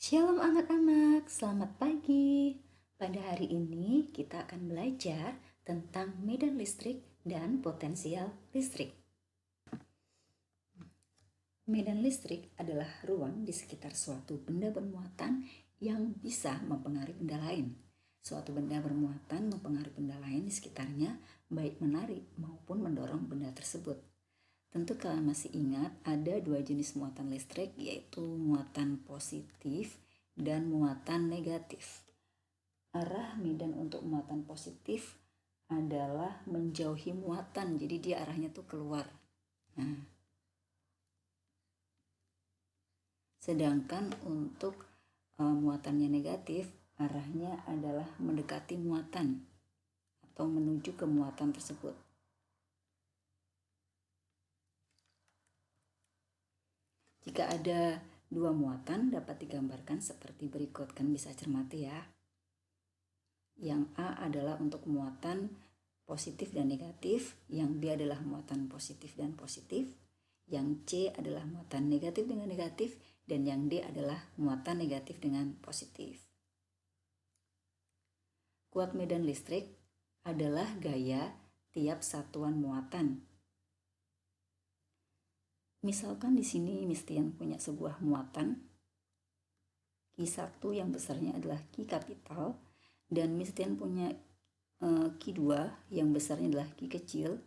Shalom anak-anak, selamat pagi. Pada hari ini kita akan belajar tentang medan listrik dan potensial listrik. Medan listrik adalah ruang di sekitar suatu benda bermuatan yang bisa mempengaruhi benda lain. Suatu benda bermuatan mempengaruhi benda lain di sekitarnya, baik menarik maupun mendorong benda tersebut. Tentu kalian masih ingat ada dua jenis muatan listrik, yaitu muatan positif dan muatan negatif. Arah medan untuk muatan positif adalah menjauhi muatan, jadi dia arahnya tuh keluar. Sedangkan untuk muatannya negatif, arahnya adalah mendekati muatan atau menuju ke muatan tersebut. Jika ada dua muatan dapat digambarkan seperti berikut, kan bisa cermati ya. Yang A adalah untuk muatan positif dan negatif, yang B adalah muatan positif dan positif, yang C adalah muatan negatif dengan negatif, dan yang D adalah muatan negatif dengan positif. Kuat medan listrik adalah gaya tiap satuan muatan. Misalkan di sini Mistian punya sebuah muatan Q1 yang besarnya adalah Q kapital, dan Mistian punya Q2 yang besarnya adalah Q kecil,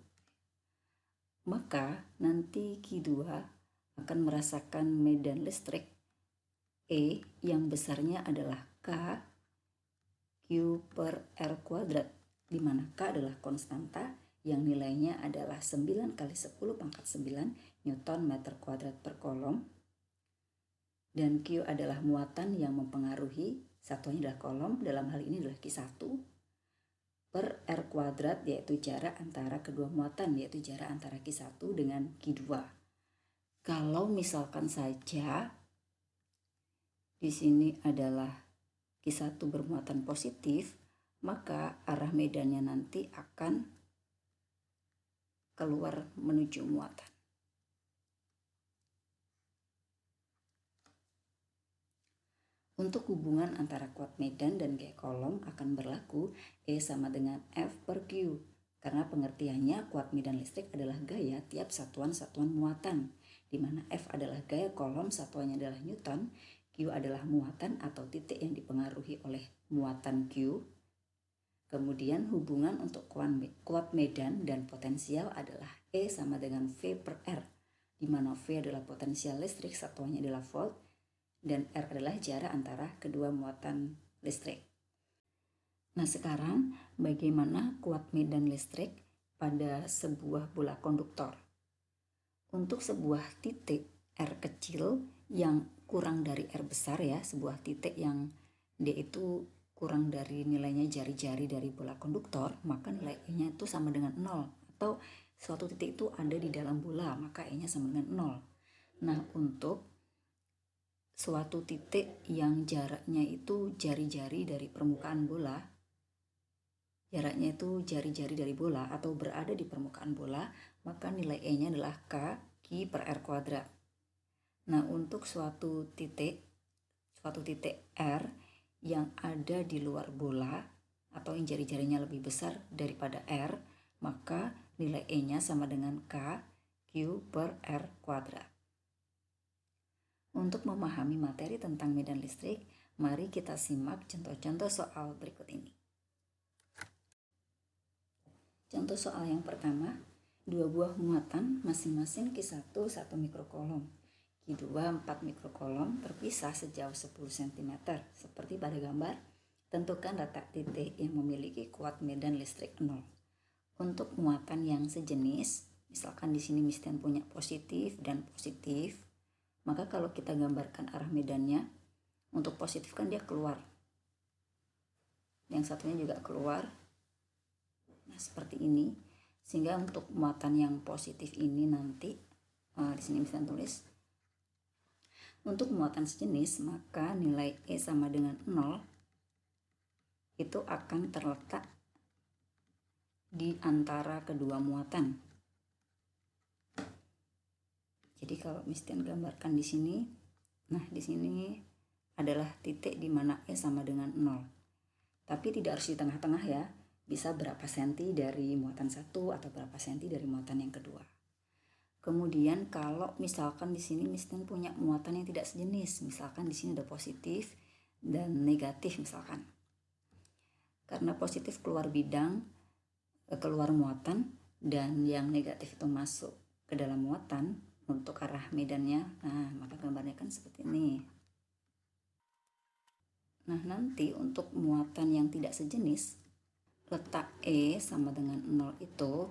maka nanti Q2 akan merasakan medan listrik E yang besarnya adalah K Q per R kuadrat, di mana K adalah konstanta yang nilainya adalah 9 kali 10 pangkat 9 Newton meter kuadrat per kolom, dan Q adalah muatan yang mempengaruhi, satuannya adalah kolom, dalam hal ini adalah Q1 per R kuadrat, yaitu jarak antara kedua muatan, yaitu jarak antara Q1 dengan Q2. Kalau misalkan saja di sini adalah Q1 bermuatan positif, maka arah medannya nanti akan keluar menuju muatan. Untuk hubungan antara kuat medan dan gaya kolom akan berlaku E sama dengan F per Q, karena pengertiannya kuat medan listrik adalah gaya tiap satuan-satuan muatan, di mana F adalah gaya kolom, satuannya adalah Newton, Q adalah muatan atau titik yang dipengaruhi oleh muatan Q. Kemudian hubungan untuk kuat medan dan potensial adalah E sama dengan V per R, di mana V adalah potensial listrik, satuannya adalah volt, dan R adalah jarak antara kedua muatan listrik. Nah, sekarang bagaimana kuat medan listrik pada sebuah bola konduktor? Untuk sebuah titik R kecil yang kurang dari R besar ya, sebuah titik yang D itu kurang dari nilainya jari-jari dari bola konduktor, maka nilai E-nya itu sama dengan 0. Atau suatu titik itu ada di dalam bola, maka E-nya sama dengan 0. Nah, untuk suatu titik yang jaraknya itu jari-jari dari permukaan bola, jaraknya itu jari-jari dari bola atau berada di permukaan bola, maka nilai E-nya adalah K Q per R kuadrat. Nah, untuk suatu titik R yang ada di luar bola atau yang jari-jarinya lebih besar daripada R, maka nilai E-nya sama dengan K Q per R kuadrat. Untuk memahami materi tentang medan listrik, mari kita simak contoh-contoh soal berikut ini. Contoh soal yang pertama, dua buah muatan masing-masing Q1 1 mikrokolom, Q2 4 mikrokolom terpisah sejauh 10 cm. Seperti pada gambar, tentukan letak titik yang memiliki kuat medan listrik 0. Untuk muatan yang sejenis, misalkan di sini Mistian punya positif dan positif, maka kalau kita gambarkan arah medannya, untuk positif kan dia keluar, yang satunya juga keluar. Nah, seperti ini. Sehingga untuk muatan yang positif ini nanti di sini bisa tulis, untuk muatan sejenis maka nilai E sama dengan 0 itu akan terletak di antara kedua muatan. Jadi kalau Mistian gambarkan di sini, nah di sini adalah titik di mana E sama dengan 0. Tapi tidak harus di tengah-tengah ya. Bisa berapa senti dari muatan satu atau berapa senti dari muatan yang kedua. Kemudian kalau misalkan di sini misalkan punya muatan yang tidak sejenis, misalkan di sini ada positif dan negatif misalkan. Karena positif keluar bidang, keluar muatan, dan yang negatif itu masuk ke dalam muatan untuk arah medannya. Nah, maka gambarnya kan seperti ini. Nah, nanti untuk muatan yang tidak sejenis, letak E sama dengan 0 itu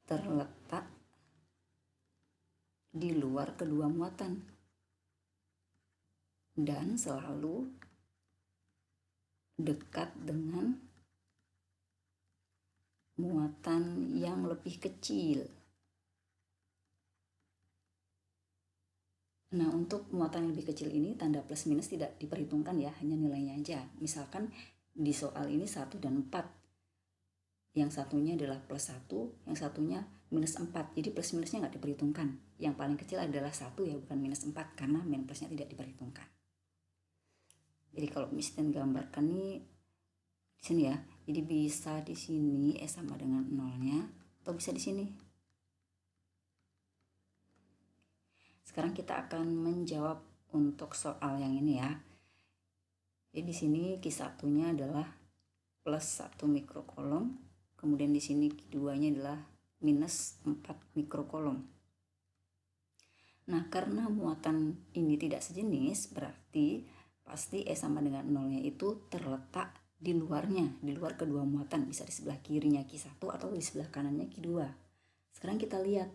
terletak di luar kedua muatan dan selalu dekat dengan muatan yang lebih kecil. Nah, untuk muatan yang lebih kecil ini tanda plus minus tidak diperhitungkan ya, hanya nilainya aja. Misalkan di soal ini 1 dan 4. Yang satunya adalah plus 1, yang satunya minus 4. Jadi plus minusnya nggak diperhitungkan. Yang paling kecil adalah 1 ya, bukan minus 4, karena min plusnya tidak diperhitungkan. Jadi kalau misalnya gambarkan nih di sini ya. Jadi bisa di sini E sama dengan 0-nya, atau bisa di sini. Sekarang kita akan menjawab untuk soal yang ini ya. Jadi di sini Q1-nya adalah plus 1 mikrokolom, kemudian di sini Q2-nya adalah minus 4 mikrokolom. Nah, karena muatan ini tidak sejenis, berarti pasti E sama dengan 0-nya itu terletak di luarnya, di luar kedua muatan, bisa di sebelah kirinya Q1 atau di sebelah kanannya Q2. Sekarang kita lihat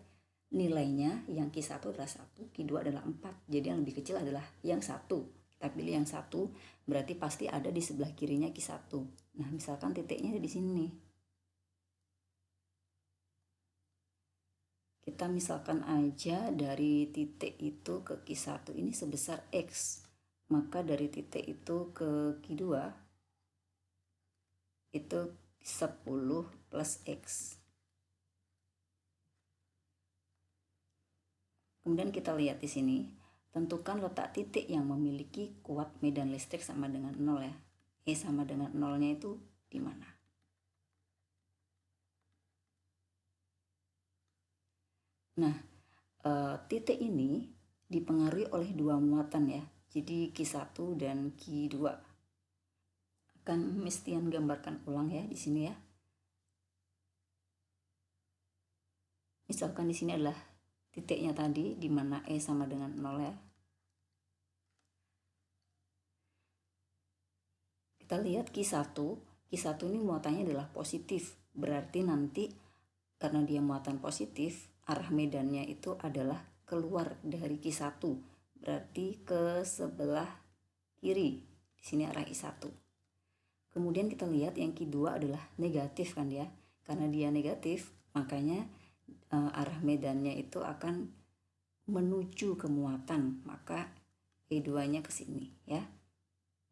nilainya, yang Q1 adalah 1, Q2 adalah 4, jadi yang lebih kecil adalah yang 1. Kita pilih yang 1, berarti pasti ada di sebelah kirinya Q1. Nah, misalkan titiknya ada di sini. Kita misalkan aja dari titik itu ke Q1 ini sebesar X. Maka dari titik itu ke Q2 itu 10 plus X. Kemudian kita lihat di sini, tentukan letak titik yang memiliki kuat medan listrik sama dengan 0 ya. E sama dengan 0-nya itu di mana? Nah, titik ini dipengaruhi oleh dua muatan ya. Jadi Q1 dan Q2. Akan Mistian gambarkan ulang ya di sini ya. Misalkan di sini adalah titiknya tadi di mana E sama dengan 0 ya. Kita lihat Q1 ini muatannya adalah positif. Berarti nanti karena dia muatan positif, arah medannya itu adalah keluar dari Q1. Berarti ke sebelah kiri. Di sini arah I1. Kemudian kita lihat yang Q2 adalah negatif kan ya. Karena dia negatif, makanya arah medannya itu akan menuju ke muatan, maka E2-nya ke sini ya.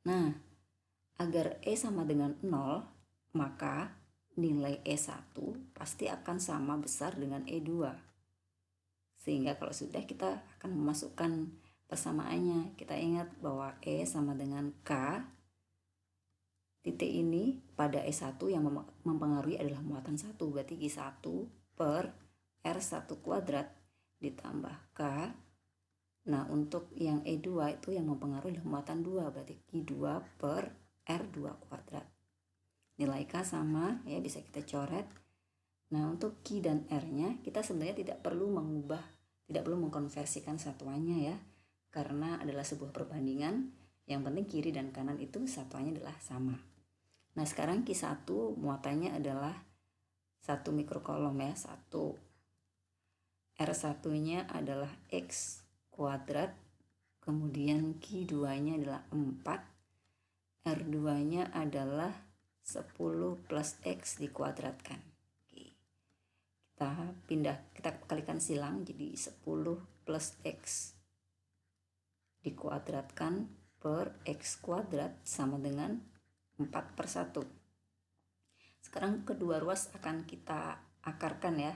Nah, agar E sama dengan 0, maka nilai E1 pasti akan sama besar dengan E2. Sehingga kalau sudah, kita akan memasukkan persamaannya. Kita ingat bahwa E sama dengan K. Titik ini pada E1 yang mempengaruhi adalah muatan 1. Berarti Q1 per R1 kuadrat ditambah K. Nah, untuk yang E2 itu yang mempengaruhi adalah muatan 2. Berarti Q2 per R2 kuadrat. Nilai K sama ya, bisa kita coret. Nah, untuk Q dan R-nya kita sebenarnya tidak perlu mengkonversikan satuannya ya. Karena adalah sebuah perbandingan, yang penting kiri dan kanan itu satuannya adalah sama. Nah, sekarang Q1 muatannya adalah 1 mikrokolom ya, 1. R1-nya adalah X kuadrat, kemudian Q2-nya adalah 4, R2-nya adalah 10 plus X dikuadratkan. Oke. Kita kalikan silang, jadi 10 plus X dikuadratkan per X kuadrat sama dengan 4/1. Sekarang kedua ruas akan kita akarkan ya.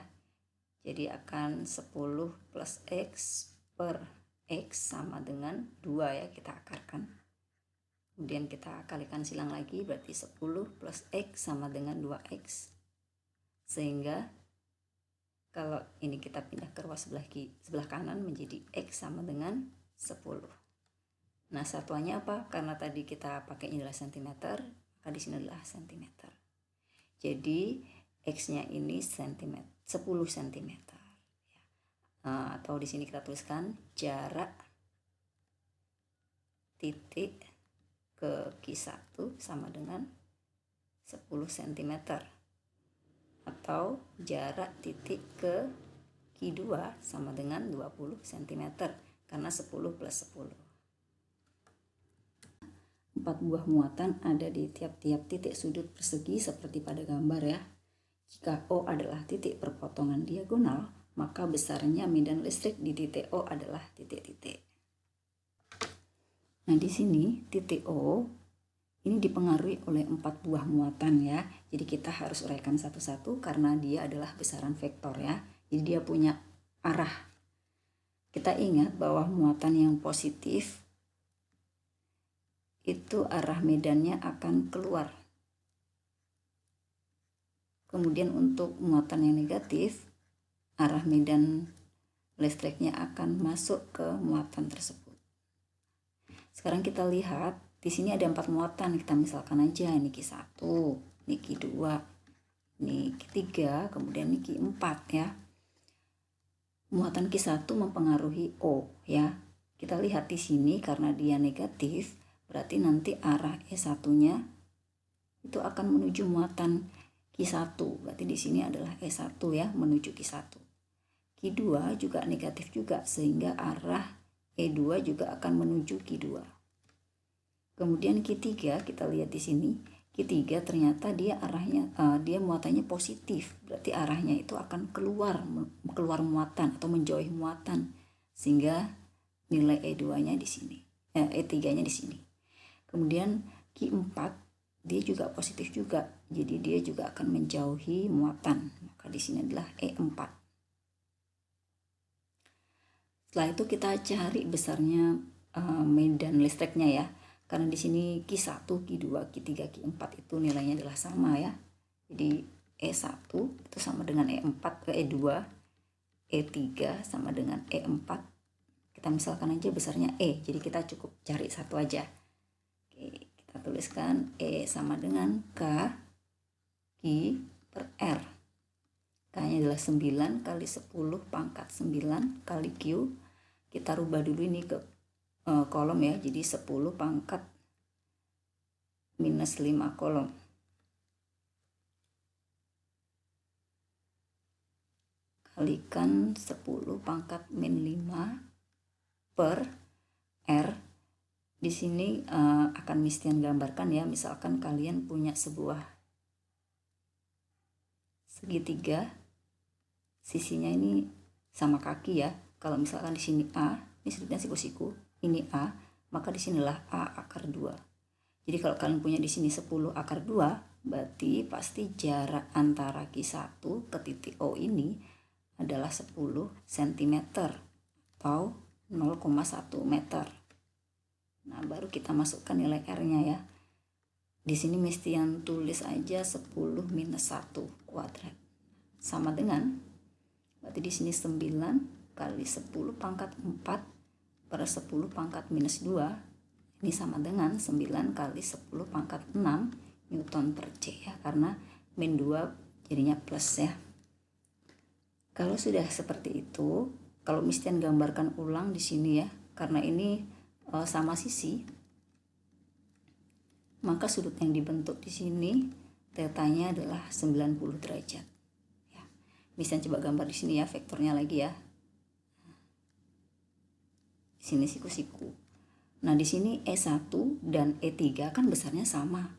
Jadi akan 10 plus X per X sama dengan 2 ya, kita akarkan. Kemudian kita kalikan silang lagi, berarti 10 plus X sama dengan 2X. Sehingga kalau ini kita pindah ke ruas sebelah kanan menjadi X sama dengan 10. Nah, satuannya apa? Karena tadi kita pakai adalah cm, maka di sini adalah cm. Jadi X-nya ini 10 cm. Atau di sini kita tuliskan jarak titik ke Q1 sama dengan 10 cm, atau jarak titik ke Q2 sama dengan 20 cm, karena 10 plus 10. 4 buah muatan ada di tiap-tiap titik sudut persegi seperti pada gambar ya. Jika O adalah titik perpotongan diagonal, maka besarnya medan listrik di titik O adalah titik-titik. Nah, di sini titik O ini dipengaruhi oleh 4 buah muatan ya. Jadi kita harus uraikan satu-satu karena dia adalah besaran vektor ya. Jadi dia punya arah. Kita ingat bahwa muatan yang positif itu arah medannya akan keluar. Kemudian untuk muatan yang negatif, arah medan listriknya akan masuk ke muatan tersebut. Sekarang kita lihat di sini ada 4 muatan, kita misalkan aja ini Q1, ini Q2, ini Q3, kemudian ini Q4 ya. Muatan Q1 mempengaruhi O ya. Kita lihat di sini karena dia negatif, berarti nanti arah E1-nya itu akan menuju muatan Q1. Berarti di sini adalah E1 ya, menuju Q1. Q2 juga negatif juga, sehingga arah E2 juga akan menuju Q2. Kemudian Q3 kita lihat di sini, Q3 ternyata dia arahnya dia muatannya positif, berarti arahnya itu akan keluar muatan atau menjauhi muatan, sehingga nilai E2-nya di sini, E3-nya di sini. Kemudian Q4 dia juga positif juga, jadi dia juga akan menjauhi muatan, maka di sini adalah E4. Setelah itu kita cari besarnya medan listriknya ya. Karena di sini Q1, Q2, Q3, Q4 itu nilainya adalah sama ya. Jadi E1 itu sama dengan E4 ke E2, E3 sama dengan E4. Kita misalkan aja besarnya E, jadi kita cukup cari satu aja. Oke, kita tuliskan E sama dengan K Q per R. K-nya adalah 9 kali 10 pangkat 9 kali Q. Kita rubah dulu ini ke kolom ya, jadi 10 pangkat minus 5 kolom. Kalikan 10 pangkat min 5 per R. Di sini akan Mistian gambarkan ya, misalkan kalian punya sebuah segitiga, sisinya ini sama kaki ya. Kalau misalkan di sini A, ini sudutnya siku-siku, ini A, maka di sinilah A akar 2. Jadi kalau kalian punya di sini 10 akar 2, berarti pasti jarak antara Q1 ke titik O ini adalah 10 cm atau 0,1 meter. Nah, baru kita masukkan nilai R-nya ya. Di sini Mistian tulis aja 10 minus 1 kuadrat. Sama dengan, berarti di sini 9 kali 10 pangkat 4 per 10 pangkat minus 2. Ini sama dengan 9 kali 10 pangkat 6 Newton per C ya, karena min 2 jadinya plus ya. Kalau sudah seperti itu, kalau Mistian gambarkan ulang di sini ya, karena ini sama sisi, maka sudut yang dibentuk di sini tetanya adalah 90 derajat. Ya. Mistian coba gambar di sini ya, vektornya lagi ya. Di sini siku-siku. Nah, di sini E1 dan E3 kan besarnya sama.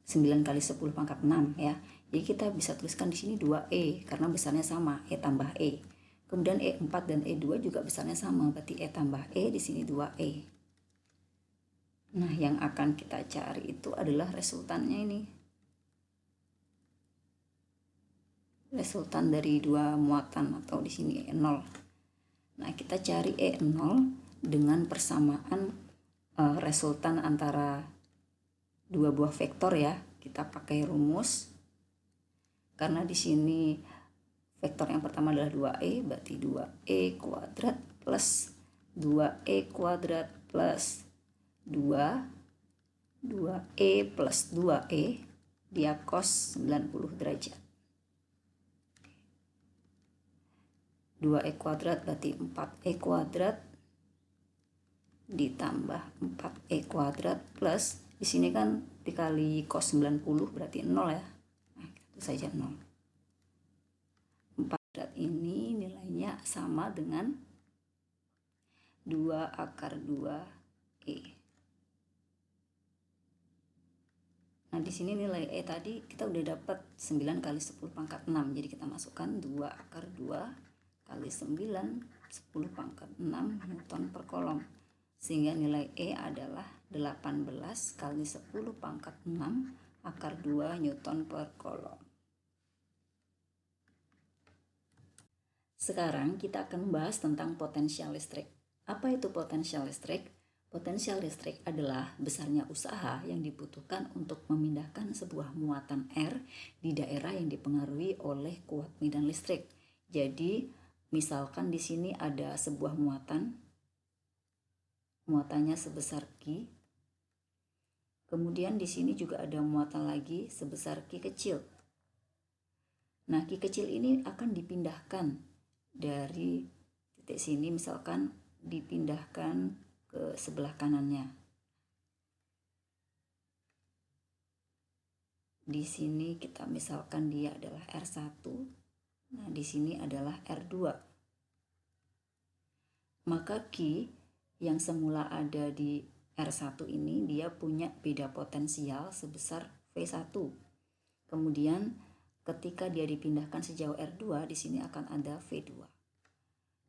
9 kali 10 pangkat 6 ya. Jadi kita bisa tuliskan di sini 2E karena besarnya sama, E tambah E. Kemudian E4 dan E2 juga besarnya sama, berarti E tambah E di sini 2E. Nah, yang akan kita cari itu adalah resultannya ini. Resultan dari dua muatan atau di sini E0. Nah, kita cari E0 dengan persamaan resultan antara dua buah vektor ya. Kita pakai rumus. Karena di sini vektor yang pertama adalah 2e, berarti 2e kuadrat plus 2e kuadrat plus 2e plus 2e dia cos 90 derajat. 2e kuadrat berarti 4e kuadrat ditambah 4e kuadrat plus di sini kan dikali cos 90 berarti 0 ya. Nah, itu saja 0. 4 kuadrat ini nilainya sama dengan 2 akar 2e. Nah, di sini nilai E tadi kita udah dapat 9 kali 10 pangkat 6. Jadi kita masukkan 2 akar 2 kali 9 10 pangkat 6 Newton per kolom. Sehingga nilai E adalah 18 kali 10 pangkat 6 akar 2 Newton per kolom. Sekarang kita akan membahas tentang potensial listrik. Apa itu potensial listrik? Potensial listrik adalah besarnya usaha yang dibutuhkan untuk memindahkan sebuah muatan R di daerah yang dipengaruhi oleh kuat medan listrik. Jadi, misalkan di sini ada sebuah muatannya sebesar Q. Kemudian di sini juga ada muatan lagi sebesar Q kecil. Nah, Q kecil ini akan dipindahkan dari titik sini, misalkan dipindahkan ke sebelah kanannya. Di sini kita misalkan dia adalah R1. Nah, di sini adalah R2. Maka Q yang semula ada di R1 ini dia punya beda potensial sebesar V1. Kemudian ketika dia dipindahkan sejauh R2, di sini akan ada V2.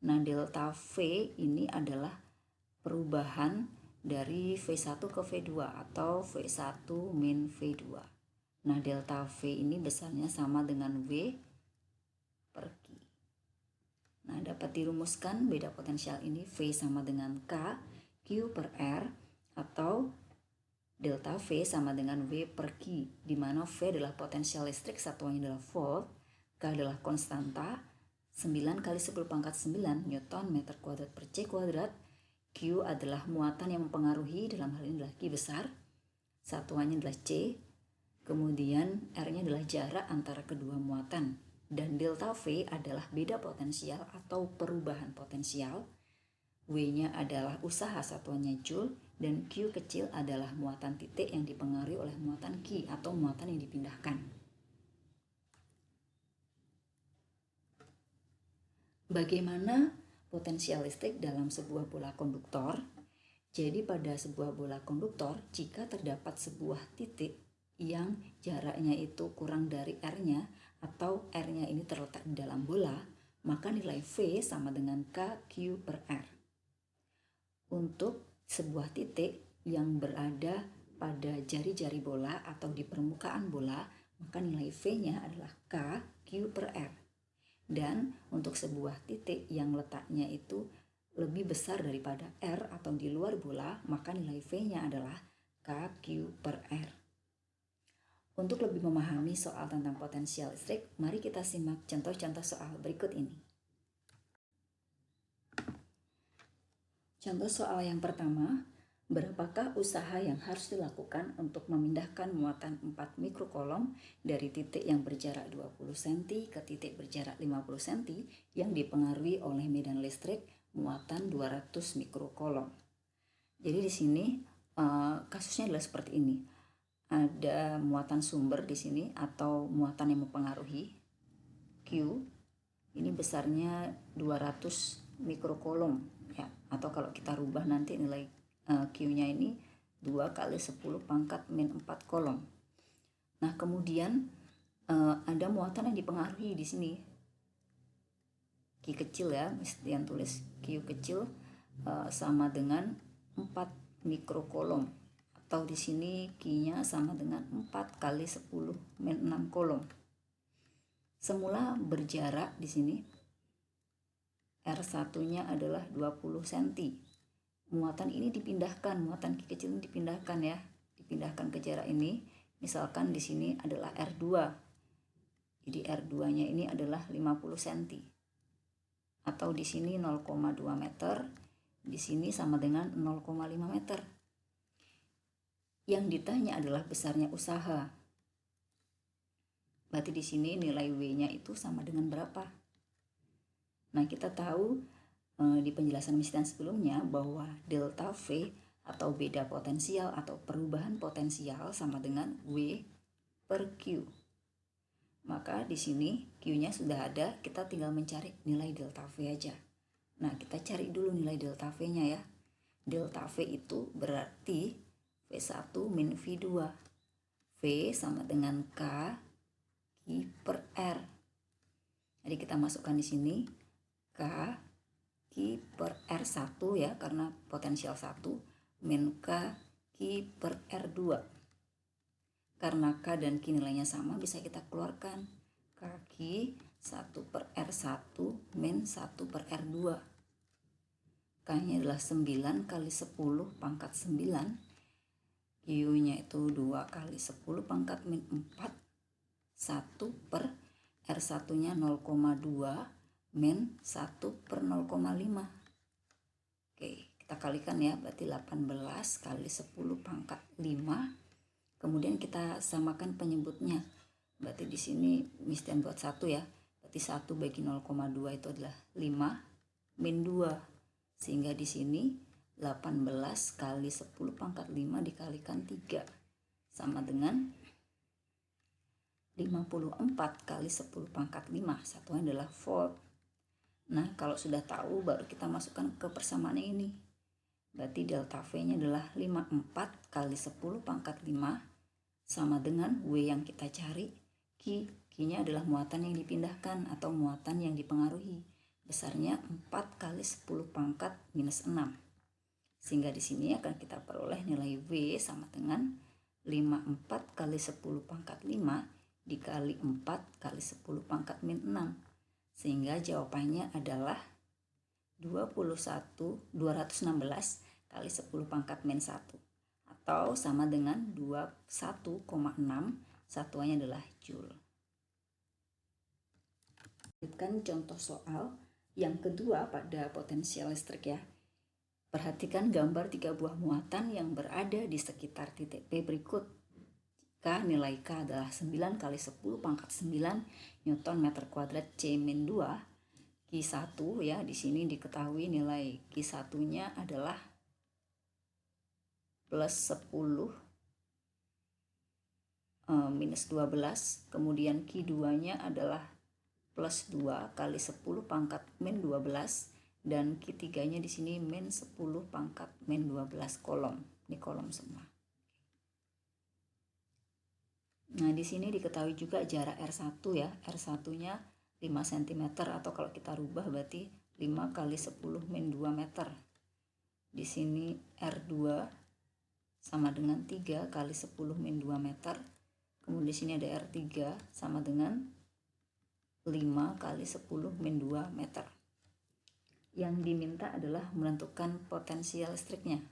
Nah, delta V ini adalah perubahan dari V1 ke V2 atau V1 min V2. Nah, delta V ini besarnya sama dengan V per Q. Nah, dapat dirumuskan beda potensial ini V sama dengan K Q per R atau delta V sama dengan V per Q, di mana V adalah potensial listrik, satuannya adalah volt, K adalah konstanta, 9 kali 10 pangkat 9 Newton meter kuadrat per C kuadrat. Q adalah muatan yang mempengaruhi, dalam hal ini adalah Q besar, satuannya adalah C, kemudian R-nya adalah jarak antara kedua muatan, dan delta V adalah beda potensial atau perubahan potensial, W-nya adalah usaha, satuannya Joule, dan Q kecil adalah muatan titik yang dipengaruhi oleh muatan Q atau muatan yang dipindahkan. Bagaimana potensial listrik dalam sebuah bola konduktor? Jadi pada sebuah bola konduktor, jika terdapat sebuah titik yang jaraknya itu kurang dari R-nya atau R-nya ini terletak di dalam bola, maka nilai V sama dengan KQ per R. Untuk sebuah titik yang berada pada jari-jari bola atau di permukaan bola, maka nilai V-nya adalah KQ per R. Dan untuk sebuah titik yang letaknya itu lebih besar daripada R atau di luar bola, maka nilai V-nya adalah KQ per R. Untuk lebih memahami soal tentang potensial listrik, mari kita simak contoh-contoh soal berikut ini. Contoh soal yang pertama, berapakah usaha yang harus dilakukan untuk memindahkan muatan 4 mikrokolom dari titik yang berjarak 20 cm ke titik berjarak 50 cm yang dipengaruhi oleh medan listrik muatan 200 mikrokolom. Jadi di sini kasusnya adalah seperti ini. Ada muatan sumber di sini atau muatan yang mempengaruhi Q. Ini besarnya 200 mikrokolom ya, atau kalau kita rubah nanti nilai Q-nya ini 2 kali 10 pangkat min 4 kolom. Nah, kemudian ada muatan yang dipengaruhi di sini. Q kecil ya, mesti yang tulis Q kecil sama dengan 4 mikrokolom. Atau di sini Q-nya sama dengan 4 kali 10 min 6 kolom. Semula berjarak di sini R1-nya adalah 20 cm. Muatan ini dipindahkan, muatan Q kecil ini dipindahkan ya, pindahkan ke jarak ini. Misalkan di sini adalah R2. Jadi R2-nya ini adalah 50 cm. Atau di sini 0,2 meter, di sini sama dengan 0,5 meter. Yang ditanya adalah besarnya usaha. Berarti di sini nilai W-nya itu sama dengan berapa? Nah, kita tahu di penjelasan misitan sebelumnya bahwa delta V atau beda potensial atau perubahan potensial sama dengan W per Q. Maka di sini Q-nya sudah ada, kita tinggal mencari nilai delta V aja. Nah, kita cari dulu nilai delta V-nya ya. Delta V itu berarti V1 min V2. V sama dengan K Q per R. Jadi kita masukkan di sini K Q per R1 ya, karena potensial 1 min K Q per R2. Karena K dan Q nilainya sama, bisa kita keluarkan K Q 1 per R1 min 1 per R2. K nya adalah 9 kali 10 pangkat 9, Q nya itu 2 kali 10 pangkat min 4, 1 per R1 nya 0,2 min 1 per 0,5. Oke, kita kalikan ya, berarti 18 kali 10 pangkat 5. Kemudian kita samakan penyebutnya. Berarti di sini misian buat 1 ya. Berarti 1 bagi 0,2 itu adalah 5 min 2. Sehingga di sini 18 kali 10 pangkat 5 dikalikan 3 sama dengan 54 kali 10 pangkat 5. Satuan adalah volt. Nah, kalau sudah tahu baru kita masukkan ke persamaan ini. Berarti delta V-nya adalah 54 kali 10 pangkat 5 sama dengan W yang kita cari. Q-nya adalah muatan yang dipindahkan atau muatan yang dipengaruhi. Besarnya 4 kali 10 pangkat minus 6. Sehingga di sini akan kita peroleh nilai W sama dengan 54 kali 10 pangkat 5 dikali 4 kali 10 pangkat min 6. Sehingga jawabannya adalah 216 kali 10 pangkat min 1. Atau sama dengan 21,6, satuannya adalah Joule. Lanjutkan contoh soal yang kedua pada potensial listrik ya. Perhatikan gambar 3 buah muatan yang berada di sekitar titik P berikut. Jika nilai K adalah 9 kali 10 pangkat 9 Newton meter kuadrat C min 2, Q1 ya, di sini diketahui nilai Q1-nya adalah plus 10 minus 12, kemudian Q2-nya adalah plus 2 kali 10 pangkat min 12, dan Q3-nya di sini min 10 pangkat min 12 kolom. Ini kolom semua. Nah, di sini diketahui juga jarak R1 ya. R1-nya 5 cm atau kalau kita rubah berarti 5 kali 10 min 2 meter. Di sini R2 sama dengan 3 kali 10 min 2 meter. Kemudian di sini ada R3 sama dengan 5 kali 10 min 2 meter. Yang diminta adalah menentukan potensial listriknya.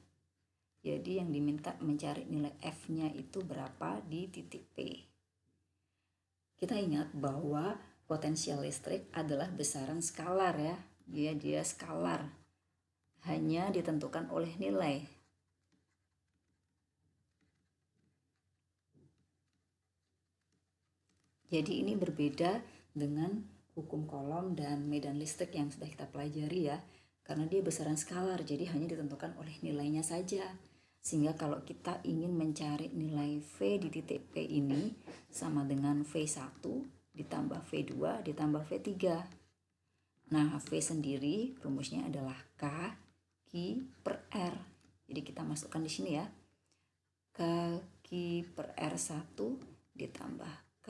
Jadi yang diminta mencari nilai F-nya itu berapa di titik P. Kita ingat bahwa potensial listrik adalah besaran skalar ya. Dia skalar. Hanya ditentukan oleh nilai. Jadi ini berbeda dengan hukum Coulomb dan medan listrik yang sudah kita pelajari ya. Karena dia besaran skalar, jadi hanya ditentukan oleh nilainya saja. Sehingga kalau kita ingin mencari nilai V di titik P ini sama dengan V1 ditambah V2 ditambah V3. Nah, V sendiri rumusnya adalah K Q per R. Jadi kita masukkan di sini ya. K Q per R1 ditambah K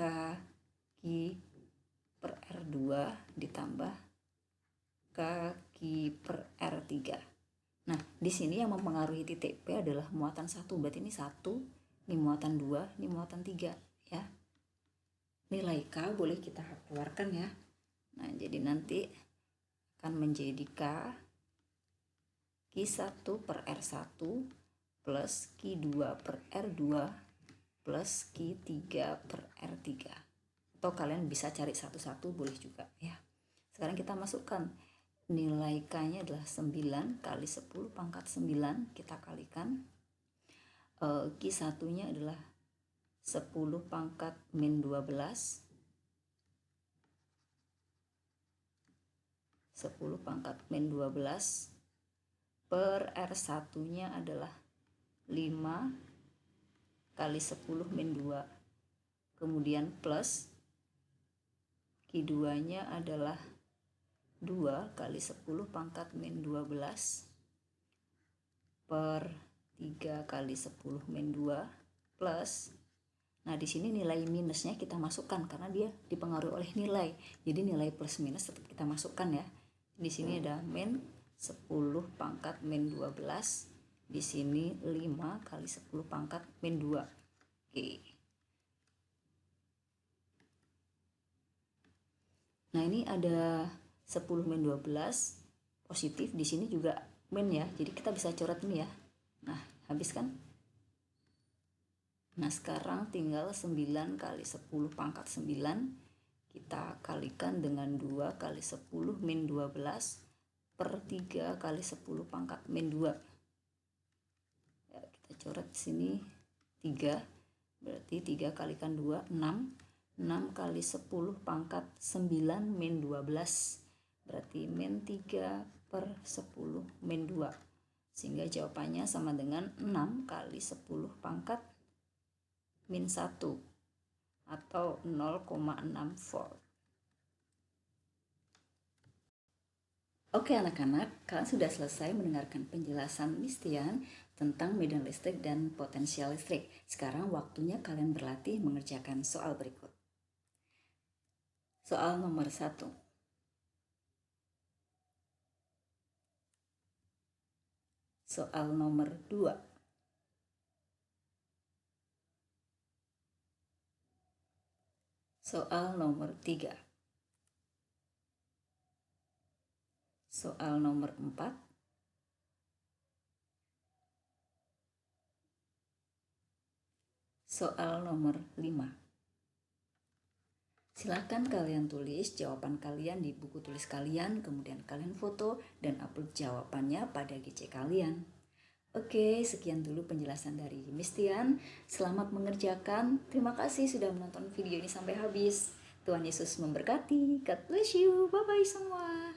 Q per R2 ditambah K Q per R3. Nah, di sini yang mempengaruhi titik P adalah muatan 1. Berarti ini 1, ini muatan 2, ini muatan 3 ya. Nilai K boleh kita keluarkan ya. Nah, jadi nanti akan menjadi K Q1 per R1 plus Q2 per R2 plus Q3 per R3. Atau kalian bisa cari satu-satu boleh juga ya. Sekarang kita masukkan nilai K-nya adalah 9 kali 10 pangkat 9, kita kalikan. Q1-nya adalah 10 pangkat min 12. 10 pangkat min 12 per R1-nya adalah 5 kali 10 min 2. Kemudian plus Q2-nya adalah 2 kali 10 pangkat min 12 per 3 kali 10 min 2 plus, nah di sini nilai minusnya kita masukkan karena dia dipengaruhi oleh nilai. Jadi nilai plus minus tetap kita masukkan ya. Di sini ada min 10 pangkat min 12. Di sini 5 kali 10 pangkat min 2. Oke. Nah, ini ada 10 min 12 positif, di sini juga min ya. Jadi kita bisa coret ini ya. Nah, habis kan? Nah, sekarang tinggal 9 kali 10 pangkat 9 kita kalikan dengan 2 kali 10 min 12 per 3 kali 10 pangkat min 2. Ya, kita coret sini 3, berarti 3 kalikan 2, 6. 6 kali 10 pangkat 9 min 12, berarti min 3 per 10 min 2. Sehingga jawabannya sama dengan 6 kali 10 pangkat min 1 atau 0,6 volt. Oke anak-anak, kalian sudah selesai mendengarkan penjelasan Miss Tian tentang medan listrik dan potensial listrik. Sekarang waktunya kalian berlatih mengerjakan soal berikut. Soal nomor 1. Soal nomor 2. Soal nomor 3. Soal nomor 4. Soal nomor 5. Silakan kalian tulis jawaban kalian di buku tulis kalian, kemudian kalian foto dan upload jawabannya pada GC kalian. Oke, sekian dulu penjelasan dari Miss Tian. Selamat mengerjakan. Terima kasih sudah menonton video ini sampai habis. Tuhan Yesus memberkati. God bless you. Bye-bye semua.